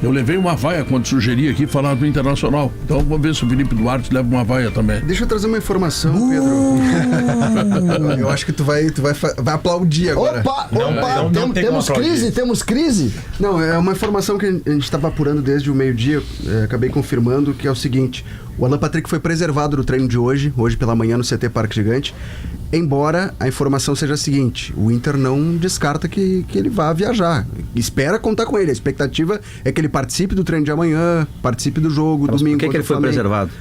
Eu levei uma vaia quando sugeri aqui falar do Internacional. Então vamos ver se o Felipe Duarte leva uma vaia também. Deixa eu trazer uma informação, Pedro. Eu acho que tu vai aplaudir agora. Opa! Temos crise? Não, é uma informação que a gente estava apurando desde o meio-dia. Acabei confirmando que é o seguinte: o Alan Patrick foi preservado no treino de hoje pela manhã no CT Parque Gigante. Embora a informação seja a seguinte: o Inter não descarta que ele vá viajar. Espera contar com ele. A expectativa é que ele participe do treino de amanhã, participe do jogo, domingo. Por que ele foi preservado?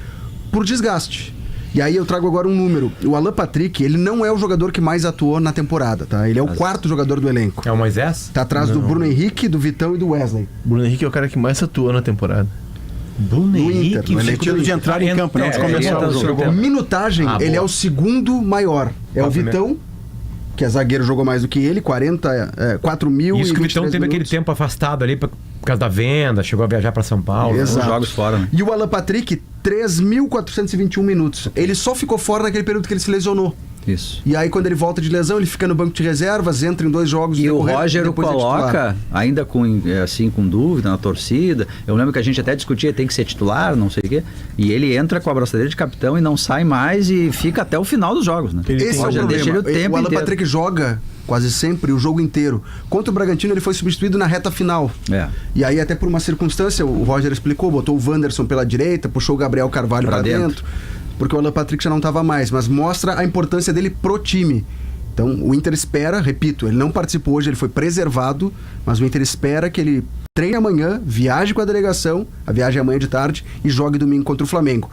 Por desgaste. E aí eu trago agora um número. O Alan Patrick, ele não é o jogador que mais atuou na temporada, tá? Ele é o quarto jogador do elenco. É o Moisés? Tá atrás do Bruno Henrique, do Vitão e do Wesley. Bruno Henrique é o cara que mais atuou na temporada. Bruno Henrique? Inter, no sentido de entrar em campo, não de começar o jogo. Minutagem, ele é o segundo maior. É o Vitão, que é zagueiro, jogou mais do que ele, 4 mil. Isso que o Vitão teve aquele tempo afastado ali por causa da venda, chegou a viajar para São Paulo. Exato. Jogos fora, né? E o Alan Patrick, 3.421 minutos. Ele só ficou fora naquele período que ele se lesionou. Isso. E aí quando ele volta de lesão, ele fica no banco de reservas, entra em 2 jogos. E o Roger coloca, ainda com dúvida na torcida. Eu lembro que a gente até discutia, tem que ser titular, não sei o quê. E ele entra com a braçadeira de capitão e não sai mais e fica até o final dos jogos, né? Esse é o problema. Deixa ele o tempo o Alan inteiro. Patrick joga quase sempre o jogo inteiro. Contra o Bragantino ele foi substituído na reta final. E aí até por uma circunstância, o Roger explicou, botou o Wanderson pela direita, puxou o Gabriel Carvalho pra dentro. Porque o Alan Patrick já não estava mais, mas mostra a importância dele pro time. Então o Inter espera, repito, ele não participou hoje, ele foi preservado, mas o Inter espera que ele treine amanhã, viaje com a delegação, a viagem é amanhã de tarde, e jogue domingo contra o Flamengo.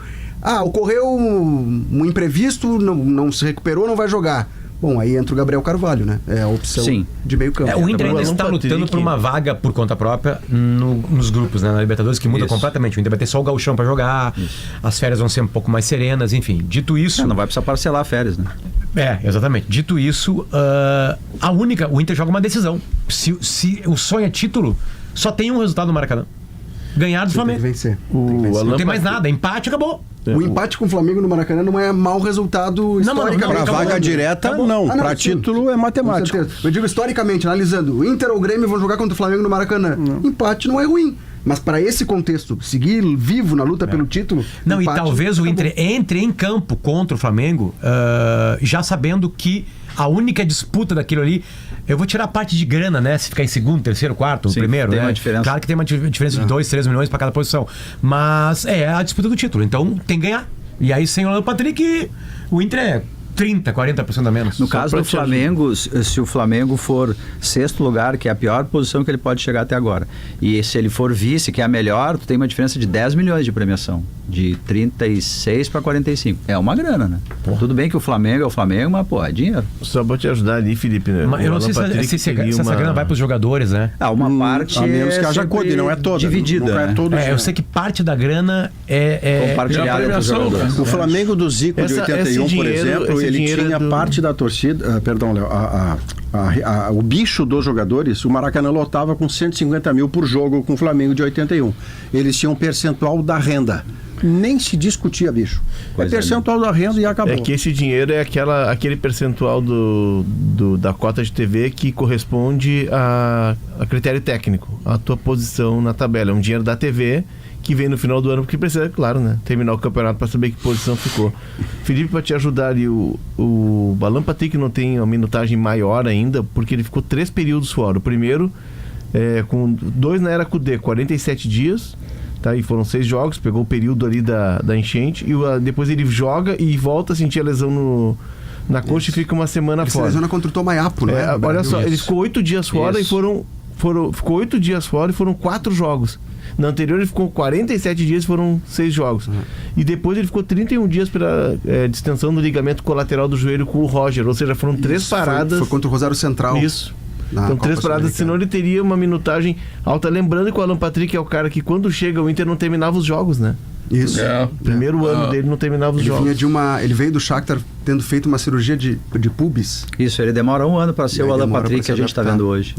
Ocorreu um imprevisto, não se recuperou, não vai jogar. Bom, aí entra o Gabriel Carvalho, né? É a opção de meio campo. O Inter ainda está lutando por uma vaga por conta própria nos grupos, né? Na Libertadores, que muda completamente. O Inter vai ter só o gauchão para jogar, as férias vão ser um pouco mais serenas, enfim. Dito isso... não vai precisar parcelar férias, né? Exatamente. Dito isso, o Inter joga uma decisão. Se o sonho é título, só tem um resultado no Maracanã: ganhar do Flamengo. Tem que vencer. Não tem mais nada, empate, acabou. O empate com o Flamengo no Maracanã não é mau resultado historicamente. Pra vaga direta, não. Pra título é matemático. Eu digo historicamente, analisando. O Inter ou o Grêmio vão jogar contra o Flamengo no Maracanã. Empate não é ruim. Mas para esse contexto, seguir vivo na luta pelo título... Não, empate, e talvez o Inter entre em campo contra o Flamengo já sabendo que a única disputa daquilo ali... Eu vou tirar a parte de grana, né? Se ficar em segundo, terceiro, quarto, primeiro, tem né? uma diferença. Claro que tem uma diferença de 2, 3 milhões para cada posição. Mas é a disputa do título. Então tem que ganhar. E aí, sem o Alan Patrick, o Inter é 30%, 40% a menos. No caso do Flamengo, se o Flamengo for sexto lugar, que é a pior posição que ele pode chegar até agora, e se ele for vice, que é a melhor, tu tem uma diferença de 10 milhões de premiação. De 36 para 45. É uma grana, né? Tudo bem que o Flamengo é o Flamengo, mas, é dinheiro. Só pra te ajudar ali, Felipe, né? Mas eu não sei se essa grana vai pros jogadores, né? Uma parte a menos que haja code, não é toda. Dividida. Não é todo eu sei que parte da grana é compartilhada com os jogadores. O Flamengo do Zico de 81, por exemplo, ele tinha parte da torcida, perdão, Léo, o bicho dos jogadores, o Maracanã lotava com 150 mil por jogo com o Flamengo de 81. Eles tinham um percentual da renda. Nem se discutia, bicho. Percentual da renda e acabou. É que esse dinheiro é aquele percentual da cota de TV que corresponde a critério técnico, a tua posição na tabela. É um dinheiro da TV que vem no final do ano, porque precisa, claro, né, terminar o campeonato para saber que posição ficou. Felipe, para te ajudar ali, o Alan Patrick não tem uma minutagem maior ainda, porque ele ficou 3 períodos fora. O primeiro, com 2 na era Cudê, 47 dias, tá? E foram 6 jogos, pegou o período ali da enchente, e depois ele joga e volta a sentir a lesão na coxa e fica uma semana fora. Ele se lesiona contra o Tomaiapo, né? Olha só, ele ficou 8 dias fora e ficou 8 dias fora e foram 4 jogos. Na anterior ele ficou 47 dias e foram 6 jogos. E depois ele ficou 31 dias pela distensão do ligamento colateral do joelho com o Roger. Ou seja, foram 3 paradas. Foi contra o Rosário Central. Isso. Então 3 paradas, senão ele teria uma minutagem alta. Lembrando que o Alan Patrick é o cara que quando chega o Inter não terminava os jogos, né? Isso. Primeiro ano dele não terminava os jogos. Ele veio do Shakhtar tendo feito uma cirurgia de pubis. Isso, ele demora um ano para ser o Alan Patrick que a gente está vendo hoje.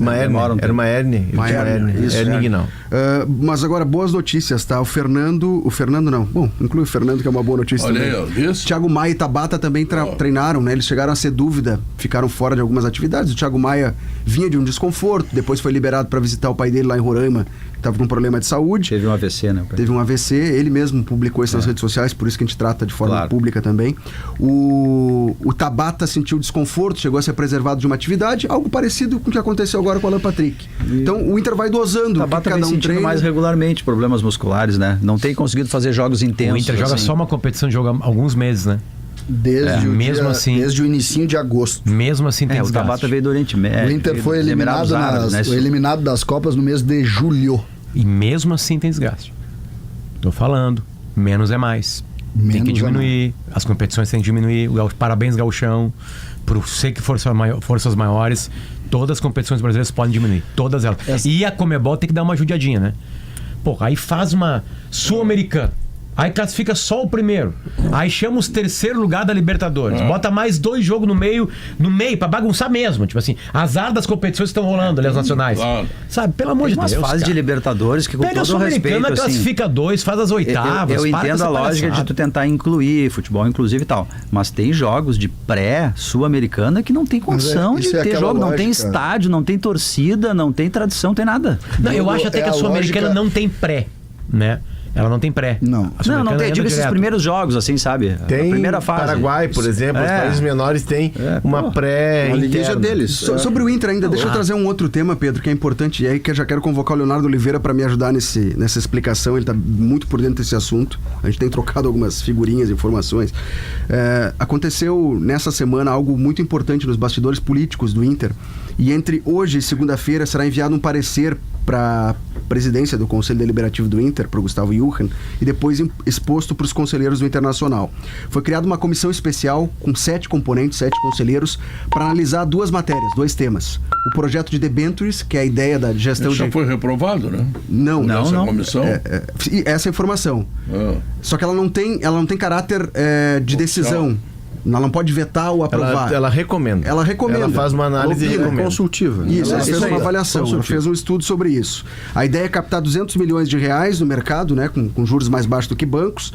Era uma hérnia. Hérnia inguinal. Mas agora, boas notícias, tá? O Fernando não. Bom, inclui o Fernando, que é uma boa notícia também. Thiago Maia e Tabata também treinaram, né? Eles chegaram a ser dúvida, ficaram fora de algumas atividades. O Thiago Maia vinha de um desconforto, depois foi liberado para visitar o pai dele lá em Roraima, que estava com um problema de saúde. Teve um AVC, né? Teve um AVC, ele mesmo publicou isso nas redes sociais, por isso que a gente trata de forma pública também. O Tabata sentiu desconforto, chegou a ser preservado de uma atividade, algo parecido com o que aconteceu agora com o Alan Patrick. Então o Inter vai dosando. O Tabata vem sentindo mais regularmente problemas musculares, né? Não tem conseguido fazer jogos intensos. O Inter joga só uma competição de jogo há alguns meses, né? Desde o inicinho de agosto. Mesmo assim tem o Tabata veio do Oriente Médio. O Inter foi eliminado das Copas no mês de julho. E mesmo assim tem desgaste. Tô falando, menos é mais. Tem que diminuir, as competições têm que diminuir. Parabéns, Gauchão, por ser que forças maiores, todas as competições brasileiras podem diminuir, todas elas. E a Conmebol tem que dar uma judiadinha, né? Pô, aí faz uma Sul-Americana, aí classifica só o primeiro, aí chama os terceiro lugar da Libertadores, bota mais 2 jogos no meio pra bagunçar mesmo, tipo assim, azar das competições que estão rolando ali, as nacionais, sabe, pelo amor de Deus, fase de Libertadores que, com pega todo o respeito, assim, classifica 2, faz as oitavas. Eu entendo a lógica de tu tentar incluir futebol inclusive e tal, mas tem jogos de pré-sul-americana que não tem condição de ter jogo, lógica. Não tem estádio, não tem torcida, não tem tradição, tem nada. Não, eu acho até que a sul-americana não tem pré, né? Ela não tem pré. Não tem. Digo esses primeiros jogos, assim, sabe? Tem a primeira fase. Paraguai, por exemplo, os países menores têm uma pré-interna deles. Sobre o Inter ainda, deixa eu trazer um outro tema, Pedro, que é importante. E aí que eu já quero convocar o Leonardo Oliveira para me ajudar nessa explicação. Ele está muito por dentro desse assunto. A gente tem trocado algumas figurinhas, informações. Aconteceu nessa semana algo muito importante nos bastidores políticos do Inter. E entre hoje e segunda-feira será enviado um parecer para a presidência do Conselho Deliberativo do Inter, para o Gustavo Jochen, e depois exposto para os conselheiros do Internacional. Foi criada uma comissão especial com 7 componentes, 7 conselheiros, para analisar 2 matérias, 2 temas. O projeto de debentures, que é a ideia da gestão já foi reprovado, né? Não. Comissão? Essa informação. Só que ela não tem caráter de decisão. Ela não pode vetar ou aprovar. Ela recomenda. Ela faz uma análise consultiva. Isso, ela fez uma avaliação, ela fez um estudo sobre isso. A ideia é captar 200 milhões de reais no mercado, né, com juros mais baixos do que bancos.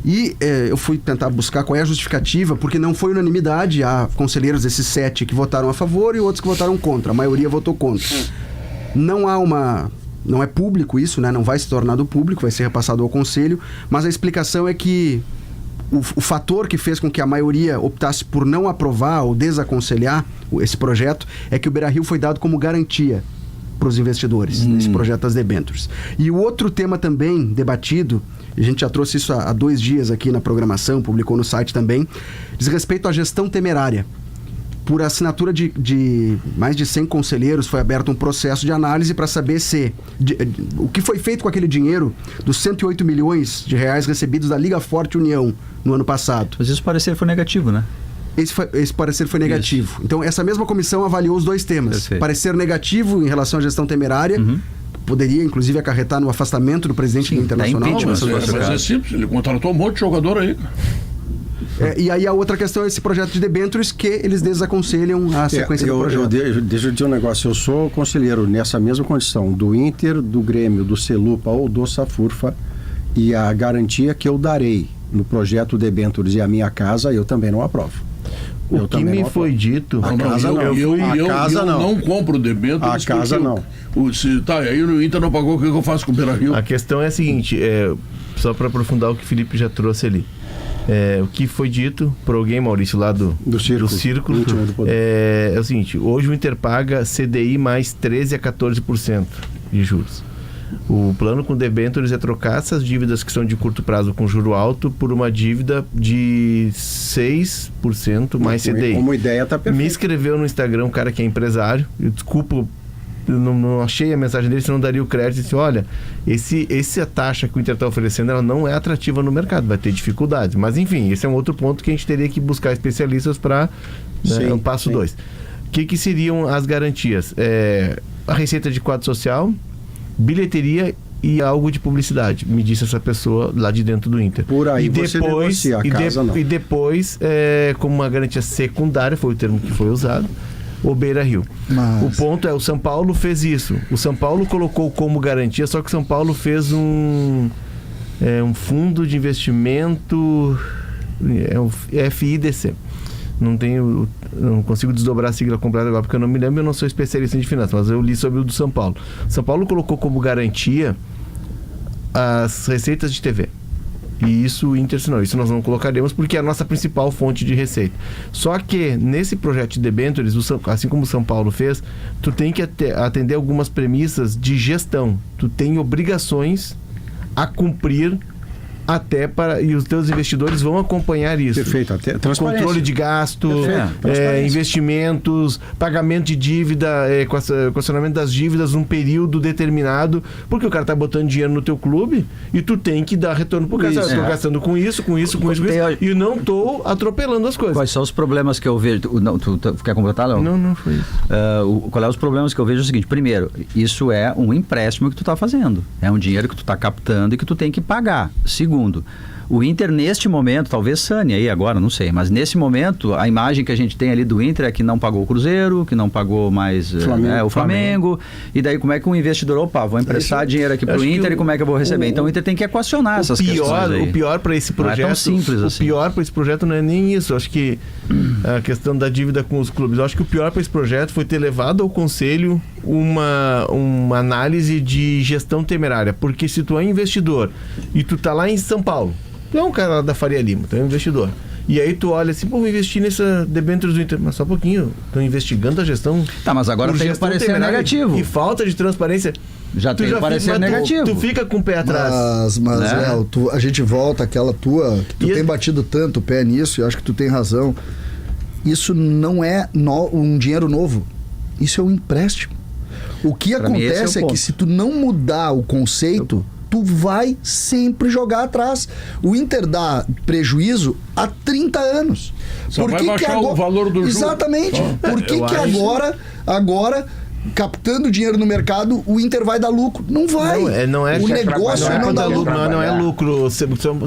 E eu fui tentar buscar qual é a justificativa, porque não foi unanimidade. Há conselheiros desses 7 que votaram a favor e outros que votaram contra. A maioria votou contra. Não é público isso, né? Não vai se tornar do público, vai ser repassado ao conselho. Mas a explicação é que o fator que fez com que a maioria optasse por não aprovar ou desaconselhar esse projeto é que o Beira-Rio foi dado como garantia para os investidores nesse projeto das debêntures. E o outro tema também debatido, a gente já trouxe isso há 2 dias aqui na programação, publicou no site também, diz respeito à gestão temerária. Por assinatura de mais de 100 conselheiros, foi aberto um processo de análise para saber o que foi feito com aquele dinheiro dos 108 milhões de reais recebidos da Liga Forte União no ano passado. Mas esse parecer foi negativo, né? Esse parecer foi negativo. Isso. Então, essa mesma comissão avaliou os 2 temas. Perfeito. Parecer negativo em relação à gestão temerária, poderia, inclusive, acarretar no afastamento do presidente do Internacional. Mas é simples, ele contratou um monte de jogador aí. E aí a outra questão é esse projeto de debêntures que eles desaconselham a sequência do projeto. Deixa eu dizer um negócio, eu sou conselheiro nessa mesma condição do Inter, do Grêmio, do Celupa ou do Safurfa, e a garantia que eu darei no projeto debêntures e a minha casa, eu também não aprovo. O que me foi dito... A casa não. Eu não compro debêntures. A casa não. Aí o Inter não pagou, o que eu faço com o Beira-Rio? A questão é a seguinte, só para aprofundar o que o Felipe já trouxe ali. O que foi dito por alguém, Maurício, lá do Círculo, é o seguinte: hoje o Inter paga CDI mais 13% a 14% de juros. O plano com debêntures é trocar essas dívidas que são de curto prazo com juro alto por uma dívida de 6% mais CDI. Como ideia tá perfeito. Me escreveu no Instagram um cara que é empresário, desculpa, eu não achei a mensagem dele, senão daria o crédito e disse, olha, essa taxa que o Inter está oferecendo, ela não é atrativa no mercado, vai ter dificuldades. Mas enfim, esse é um outro ponto que a gente teria que buscar especialistas para o passo 2. O que seriam as garantias? A receita de quadro social, bilheteria e algo de publicidade, me disse essa pessoa lá de dentro do Inter. Por aí e você depois, negocia, a casa não. E depois, como uma garantia secundária, foi o termo que foi usado, o Beira-Rio. O ponto é, o São Paulo fez isso. O São Paulo colocou como garantia, só que o São Paulo fez um fundo de investimento, o FIDC. Não consigo desdobrar a sigla completa agora, porque eu não me lembro, eu não sou especialista em finanças, mas eu li sobre o do São Paulo. São Paulo colocou como garantia as receitas de TV. E isso o Inter não. Isso nós não colocaremos porque é a nossa principal fonte de receita. Só que nesse projeto de debêntures, assim como o São Paulo fez, tu tem que atender algumas premissas de gestão. Tu tem obrigações a cumprir e os teus investidores vão acompanhar isso. Perfeito, até transparência. Controle de gasto, investimentos, pagamento de dívida, equacionamento das dívidas num período determinado, porque o cara tá botando dinheiro no teu clube e tu tem que dar retorno pro cara. Eu tô gastando com isso, e não tô atropelando as coisas. Quais são os problemas que eu vejo? Tu quer completar, Léo? Não foi isso. Qual é os problemas que eu vejo? É o seguinte: primeiro, isso é um empréstimo que tu tá fazendo. É um dinheiro que tu tá captando e que tu tem que pagar. Segundo, o Inter neste momento, talvez sane aí agora, não sei, mas nesse momento a imagem que a gente tem ali do Inter é que não pagou o Cruzeiro, que não pagou mais o Flamengo, e daí como é que um investidor, vou emprestar dinheiro aqui pro Inter e como é que eu vou receber? Então o Inter tem que equacionar essas questões aí. O pior para esse projeto, não é tão simples assim. O pior para esse projeto não é nem isso, eu acho que a questão da dívida com os clubes, eu acho que o pior para esse projeto foi ter levado ao conselho uma análise de gestão temerária, porque se tu é investidor e tu tá lá em São Paulo, tu é um cara da Faria Lima, tu é um investidor. E aí tu olha assim, vou investir nessa debêntures do Inter. Mas só um pouquinho, tô investigando a gestão. Tá, mas agora tem que parecer negativo. E falta de transparência. Já tem que parecer negativo. Tu fica com o pé atrás. Mas Léo, a gente volta àquela tua, que tu tem batido tanto o pé nisso, e acho que tu tem razão. Isso não é um dinheiro novo. Isso é um empréstimo. O que acontece é que se tu não mudar o conceito, tu vai sempre jogar atrás. O Inter dá prejuízo há 30 anos. Só vai baixar o valor do jogo. Exatamente. Por que agora, captando dinheiro no mercado, o Inter vai dar lucro? Não vai. Não é o negócio não dá lucro. Não é lucro.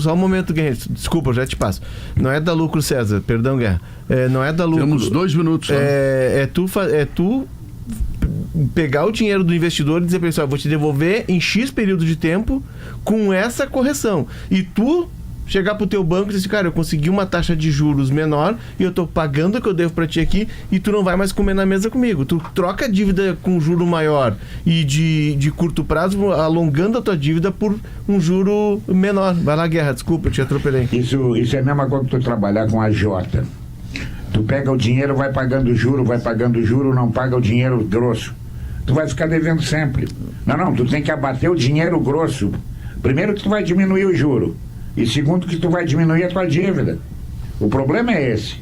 Só um momento, Guerreiro. Desculpa, eu já te passo. Não é dar lucro, César. Perdão, Guerra. Não é dar lucro. Temos 2 minutos. É tu pegar o dinheiro do investidor e dizer para ele, vou te devolver em X período de tempo com essa correção. E tu chegar pro teu banco e dizer, cara, eu consegui uma taxa de juros menor e eu tô pagando o que eu devo para ti aqui e tu não vai mais comer na mesa comigo. Tu troca a dívida com juro maior e de curto prazo, alongando a tua dívida por um juro menor. Vai lá, Guerra, desculpa, eu te atropelei. Isso é a mesma coisa que tu trabalhar com a Jota. Tu pega o dinheiro, vai pagando juro, não paga o dinheiro grosso. Tu vai ficar devendo sempre. Não, tu tem que abater o dinheiro grosso. Primeiro que tu vai diminuir o juro. E segundo que tu vai diminuir a tua dívida. O problema é esse.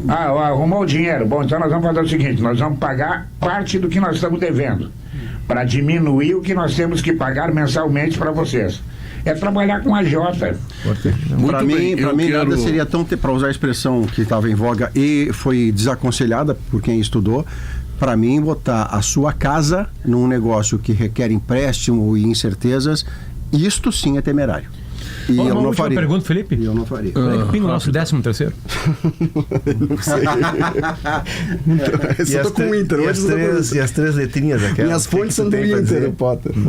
Arrumou o dinheiro. Bom, então nós vamos fazer o seguinte, nós vamos pagar parte do que nós estamos devendo. Para diminuir o que nós temos que pagar mensalmente para vocês. É trabalhar com a Jota. Para mim, nada seria tão, para usar a expressão que estava em voga e foi desaconselhada por quem estudou, para mim, botar a sua casa num negócio que requer empréstimo e incertezas, isto sim é temerário. E eu não faria. Pergunta, Felipe? Eu não faria. Pingo o nosso 13º? Não sei. Eu tô com o Inter. E as 3 letrinhas aquelas. Minhas fontes são do Inter, Potter.